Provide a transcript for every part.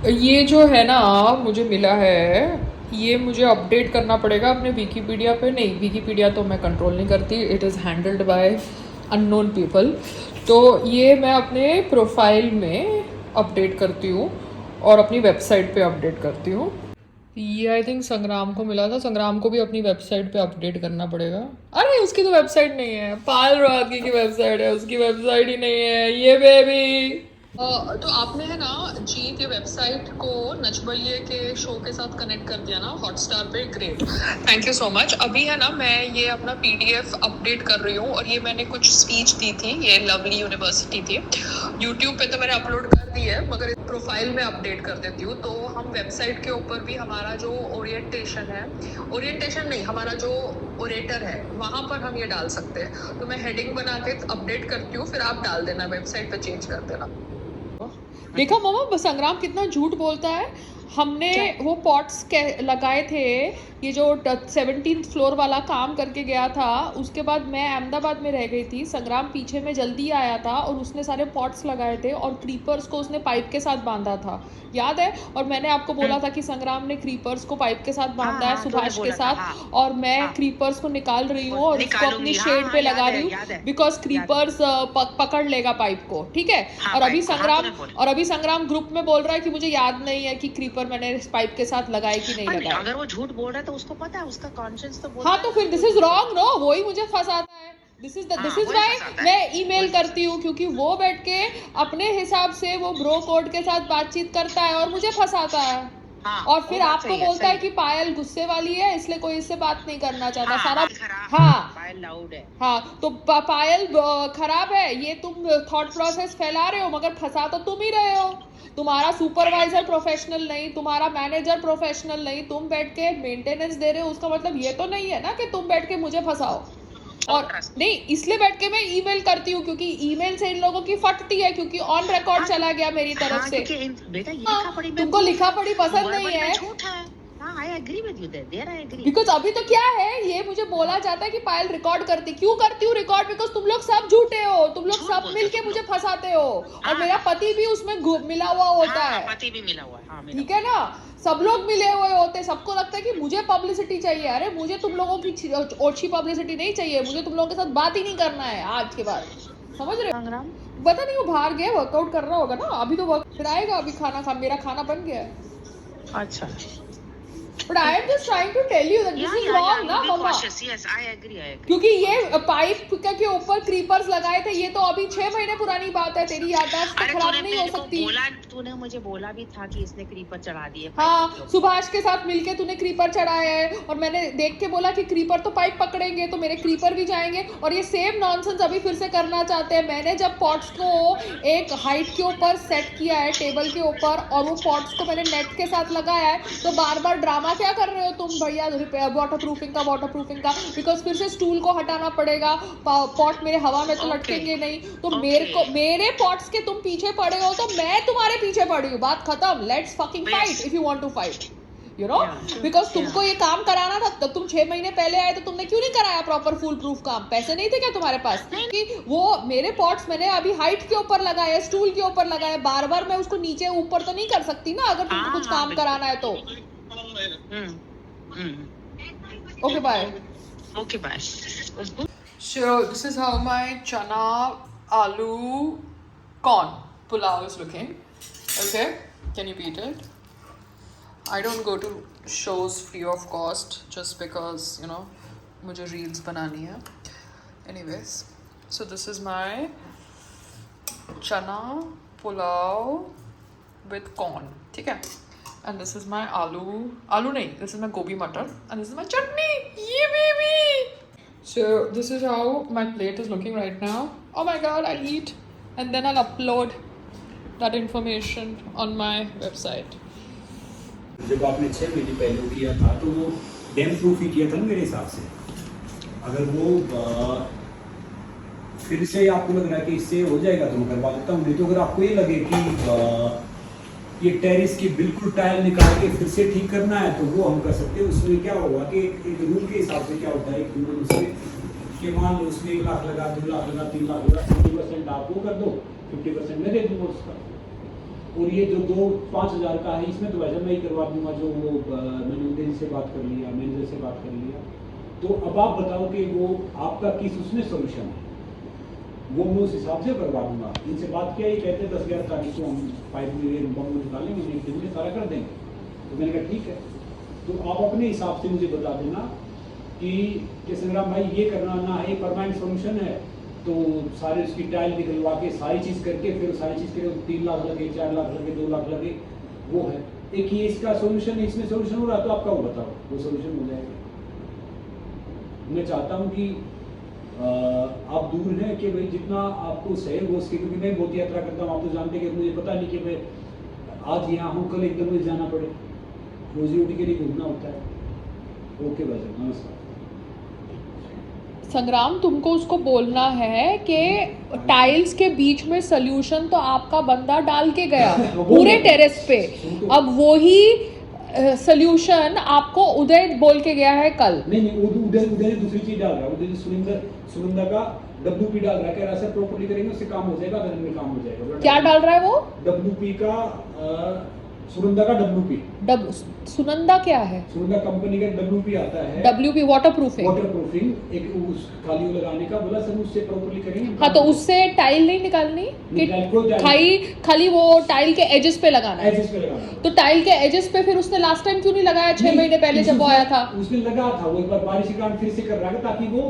ये जो है ना, मुझे मिला है, ये मुझे अपडेट करना पड़ेगा अपने विकीपीडिया पे। नहीं, विकीपीडिया तो मैं कंट्रोल नहीं करती, it is handled by unknown people. तो ये मैं अपने प्रोफाइल में अपडेट करती हूँ और अपनी वेबसाइट पे अपडेट करती हूँ। ये आई थिंक संग्राम को मिला था, संग्राम को भी अपनी वेबसाइट पे अपडेट करना पड़ेगा। अरे उसकी तो वेबसाइट नहीं है, पायल रागी की वेबसाइट है, उसकी वेबसाइट ही नहीं है ये बेबी। तो आपने है ना जीत ये वेबसाइट को नचबलिए के शो के साथ कनेक्ट कर दिया ना हॉटस्टार पे, great, thank you so much. अभी है ना मैं ये अपना पीडीएफ अपडेट कर रही हूँ, और ये मैंने कुछ स्पीच दी थी, ये लवली यूनिवर्सिटी थी। यूट्यूब पे तो मैंने अपलोड कर दी है, मगर प्रोफाइल में अपडेट कर देती हूँ। तो हम वेबसाइट के ऊपर भी हमारा जो ओरिएंटेशन है, ओरिएंटेशन नहीं, हमारा जो ओरेटर है वहाँ पर हम ये डाल सकते हैं। तो मैं हेडिंग बना के अपडेट करती हूँ, फिर आप डाल देना, वेबसाइट पे चेंज कर देना। देखा मामा संग्राम कितना झूठ बोलता है। हमने वो पॉट्स लगाए थे, ये जो 17th फ्लोर वाला काम करके गया था, उसके बाद मैं अहमदाबाद में रह गई थी, संग्राम पीछे में जल्दी आया था और उसने सारे पॉट्स लगाए थे और क्रीपर्स को उसने पाइप के साथ बांधा था, याद है? और मैंने आपको बोला था कि संग्राम ने क्रीपर्स को पाइप के साथ बांधा है सुभाष के साथ, और मैं क्रीपर्स को निकाल रही हूँ और उसको अपनी शेड पे लगा रही हूँ, बिकॉज क्रीपर्स पकड़ लेगा पाइप को, ठीक है? और अभी संग्राम ग्रुप में बोल रहा है कि मुझे याद नहीं है कि क्रीपर मैंने पाइप के साथ लगाए कि नहीं लगाए। अगर वो झूठ बोल रहा है तो उसको पता है, उसका कॉन्शियस तो बोलता हाँ, तो फिर दिस इज रॉन्ग नो, वो ही मुझे फंसाता है। दिस इज व्हाई मैं ईमेल करती हूँ, क्योंकि वो बैठ के अपने हिसाब से वो ब्रो कोड के साथ बातचीत करता है और मुझे फंसाता है। और फिर आपको बोलता है कि पायल गुस्से वाली है इसलिए कोई इससे बात नहीं करना चाहता। सारा पायल लाउड है। हाँ, तो पायल खराब है, ये तुम थॉट प्रोसेस फैला रहे हो, मगर फंसा तो तुम ही रहे हो। तुम्हारा सुपरवाइजर प्रोफेशनल नहीं, तुम्हारा मैनेजर प्रोफेशनल नहीं, तुम बैठ के मेंटेनेंस दे रहे हो, उसका मतलब ये तो नहीं है ना कि तुम बैठ के मुझे फंसाओ। और नहीं, इसलिए बैठ के मैं ईमेल करती हूँ, क्योंकि ईमेल से इन लोगों की फटती है, क्योंकि ऑन रिकॉर्ड चला गया मेरी तरफ से। तुमको लिखा पढ़ी पसंद नहीं है, बिकॉज अभी तो क्या है, ये मुझे बोला जाता है कि पायल रिकॉर्ड करती, क्यों करती हूँ रिकॉर्ड? बिकॉज तुम लोग सब झूठे हो, तुम लोग सब मिलके मुझे फंसाते हो, और मेरा पति भी उसमें मिला हुआ होता है, पति भी मिला हुआ है, ठीक है ना? सब लोग मिले हुए होते, सबको लगता है कि मुझे पब्लिसिटी चाहिए। अरे मुझे तुम लोगों की अच्छी पब्लिसिटी नहीं चाहिए, मुझे तुम लोगों के साथ बात ही नहीं करना है आज के बाद, समझ रहे हो? पता नहीं वो बाहर गया, वर्कआउट कर रहा होगा ना, अभी तो वर्क फिर आएगा, अभी खाना मेरा खाना बन गया है। अच्छा, But I am just trying to tell you that this is wrong, ना मम्मा? Yes, I agree. क्योंकि ये पाइप के ऊपर क्रीपर्स लगाए थे, ये तो अभी 6 महीने पुरानी बात है, तेरी याददाश्त तो खराब नहीं हो सकती। तूने मुझे बोला भी था कि इसने क्रीपर चढ़ा दिए। हाँ, सुभाष के साथ मिलके तूने क्रीपर चढ़ाया है, और मैंने देख के बोला कि क्रीपर तो पाइप पकड़ेंगे तो मेरे क्रीपर भी जाएंगे, और ये सेम नॉनसेंस अभी फिर से करना चाहते हैं। मैंने जब पॉट्स को एक हाइट के ऊपर सेट किया है टेबल के ऊपर, और वो पॉट्स को मैंने नेट के साथ लगाया है, तो बार बार ड्रामा क्या कर रहे हो तुम भैया? वाटर प्रूफिंग का, बिकॉज फिर से स्टूल को हटाना पड़ेगा, पॉट मेरे हवा में तो लटकेंगे नहीं, तो मेरे पॉट्स के तुम पीछे पड़े हो तो मैं तुम्हारे पीछे पड़ी हूँ, बात खत्म। Let's fucking fight if you want to fight, you know, because तुमको ये काम कराना था, तब तुम 6 महीने पहले आए तो तुमने क्यों नहीं कराया प्रॉपर फुल प्रूफ काम? पैसे नहीं थे क्या तुम्हारे पास? कि वो मेरे पॉट्स मैंने अभी हाइट के ऊपर लगाए, स्टूल के ऊपर लगाए, बार बार मैं उसको नीचे ऊपर तो नहीं कर सकती ना, अगर तुमको कुछ काम कराना है तो। Okay, bye. Okay, bye. So this is how my chana aloo corn pulao is looking. Okay, can you beat it? I don't go to shows free of cost just because, you know, मुझे reels बनानी है. Anyways, so this is my chana pulao with corn. ठीक है? And this is my aloo nahi, this is my gobi matar, and this is my chutney. Yeah, baby. So this is how my plate is looking right now. Oh my god, I'll eat and then I'll upload that information on my website. जब आपने 6 महीने पहले किया था तो वो dam proof ही किया था ना मेरे हिसाब से। अगर वो फिर से आपको लग रहा है कि इससे हो जाएगा तो मैं करवा देता हूँ, नहीं तो अगर आपको ये लगे कि ये टेरिस की बिल्कुल टाइल निकाल के फिर से ठीक करना है तो वो हम कर सकते हैं। उसमें क्या होगा कि एक रूल के हिसाब से क्या होता है, एक रूल उसमें कि मान लो उसमें 1 लाख लगा, 2 लाख लगा, 3 लाख लगा, 50% आप वो कर दो, 50% मैं दे दूँगा उसका। और ये जो 2-5 हज़ार का है इसमें तो वैसे मैं ही करवा दूंगा, जो वो मैंने उदय से बात कर लिया, मैनेजर से बात कर लिया। तो अब आप बताओ कि वो आपका किस उसमें सोल्यूशन है, वो मैं उस हिसाब से करवा दूंगा। इनसे बात किया, ये कहते 10-11 तारीख को हम 5 मिलियन बम निकालेंगे, एक दिन में सारा कर देंगे। तो मैंने कहा ठीक है, तो आप अपने हिसाब से मुझे बता देना कि संग्राम भाई ये करना ना है, परमानेंट सोल्यूशन है, तो सारे उसकी टाइल निकलवा के सारी चीज़ करके फिर सारी चीज़ करके 3 लाख लगे, 4 लाख लगे, 2 लाख लगे, वो है। एक ये इसका सोल्यूशन है, इसमें सोल्यूशन हो रहा, तो आपका वो बताओ, वो सोल्यूशन हो जाएगा। मैं चाहता हूँ कि आप दूर हैं कि भाई जितना आपको सहयोग हो सके, क्योंकि मैं बहुत यात्रा करता हूँ, आप तो जानते हैं कि मुझे पता नहीं कि मैं आज यहाँ हूँ, कल एकदम मुझे जाना पड़े, रोजी रोटी के लिए घूमना होता है। ओके भाई, नमस्कार। संग्राम, तुमको उसको बोलना है कि टाइल्स के बीच में सोल्यूशन तो आपका बंदा डाल के गया पूरे टेरेस पे, अब वही सोल्यूशन आपको उदय बोल के गया है कल। नहीं उदय ने दूसरी चीज डाल रहा है, उदय सुनंदा का WP डाल रहा है, कह रहा है सर प्रॉपर्ली करेंगे उससे काम हो जाएगा, दिन में काम हो जाएगा। क्या डाल रहा है वो? WP का सुनंदा का WP। सुनंदा क्या है? सुनंदा कंपनी का WP आता है, WP वाटर प्रूफिंग, एक उस खाली लगाने का, बोला सर उससे प्रॉपर्ली करेंगे। हाँ, तो उससे टाइल नहीं निकालनी कि खाली वो टाइल के एजेस पे लगाना है। एजेस पे लगाना, तो टाइल के एजेस पे फिर उसने लास्ट टाइम क्यों नहीं लगाया 6 महीने पहले जब वो आया था? उसने लगा था, वो एक बार बारिश के कारण फिर से कर रहा है ताकि वो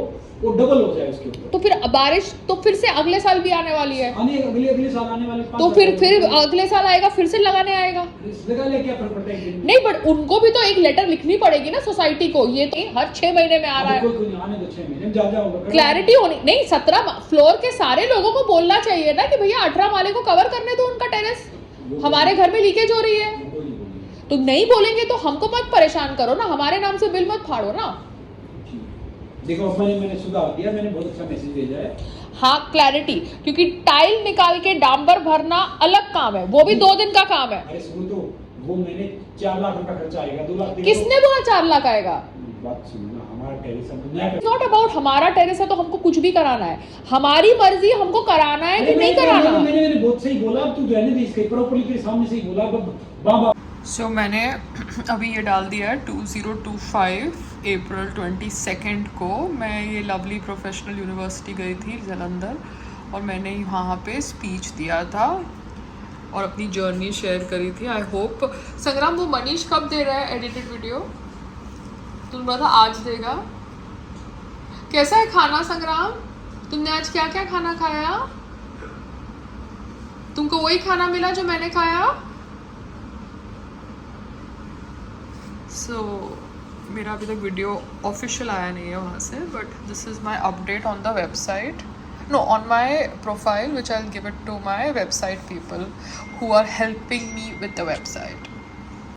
डबल हो जाए उसके ऊपर। तो फिर बारिश तो फिर से अगले साल भी आने वाली है, अगले साल आने वाले, तो फिर अगले साल आएगा, फिर से लगाने आएगा। लगा ले, क्या फर्क पड़ता है? नहीं, बट उनको भी तो एक लेटर लिखनी पड़ेगी ना सोसाइटी को, ये तो हर 6 महीने में आ रहा है। कोई नहीं, आने दो 6 महीने में जा होगा, क्लैरिटी होनी नहीं। 17 फ्लोर के सारे लोगों को बोलना चाहिए ना कि भैया 18 माले को कवर करने दो उनका टेरेस, हमारे घर में लीकेज हो रही है। तो नहीं बोलेंगे तो हमको मत परेशान करो ना, हमारे नाम से बिल मत फाड़ो ना। देखो मैंने सुधार दिया, मैंने बहुत अच्छा मैसेज भेजा है। हाँ, क्लैरिटी, क्योंकि टाइल निकाल के डांबर भरना अलग काम है, वो भी 2 दिन का काम है। अरे सुनो, तो वो मैंने 4 लाख रुपया खर्चा आएगा, 2 लाख। किसने बोला 4 लाख आएगा? बात सुनो ना, हमारा टेरेस है, नॉट अबाउट हमारा टेरेस है तो हमको कुछ भी कराना है, हमारी मर्जी, हमको कराना है कि नहीं कराना। मैंने बहुत सही बोला, तू रहने दे, इसके प्रॉपर्ली के सामने से ही बोला बाबा। सो मैंने अभी ये डाल दिया है 2025 अप्रैल 22 को मैं ये लवली प्रोफेशनल यूनिवर्सिटी गई थी जालंधर, और मैंने वहाँ पे स्पीच दिया था और अपनी जर्नी शेयर करी थी। आई होप संग्राम, वो मनीष कब दे रहा है एडिटेड वीडियो? तुम बोला था आज देगा। कैसा है खाना संग्राम? तुमने आज क्या क्या खाना खाया? तुमको वही खाना मिला जो मैंने खाया? मेरा अभी तक वीडियो ऑफिशियल आया नहीं है वहाँ से, but this is my update on the website, no on my profile which I will give it to my website people who are helping me with the website.